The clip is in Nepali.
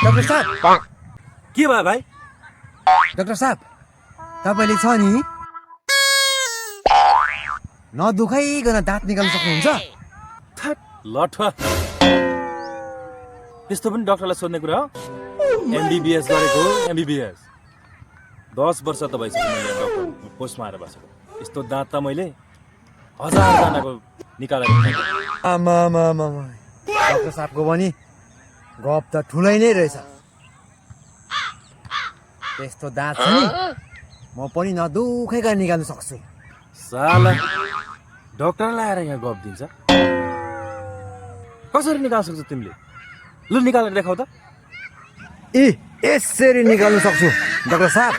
डाक्टर साहब के भयो भाइ? डाक्टर साहब तपाईँले छ नि नदुखाइकन दाँत निकाल्न सक्नुहुन्छ? थट लठुवा। त्यस्तो पनि डाक्टरलाई सोध्ने कुरा हो? एमबीबीएस गरेको एमबीबीएस 10 वर्ष त भइसक्यो मैले डाक्टर पोस्टमा आएर बसेको। यस्तो दाँत त मैले 1000 जनाको निकालेर आमा डाक्टर साहबको पनि गफ त ठुलै नै रहेछ। त्यस्तो दाँत छ नि म पनि नदुखाइकन निकाल्न सक्छु। साला डाक्टरलाई आएर यहाँ गफ दिन्छ। कसरी निकाल्न सक्छौ तिमीले? लु निकालेर देखाउ त। यसरी निकाल्न सक्छु डाक्टर साहब।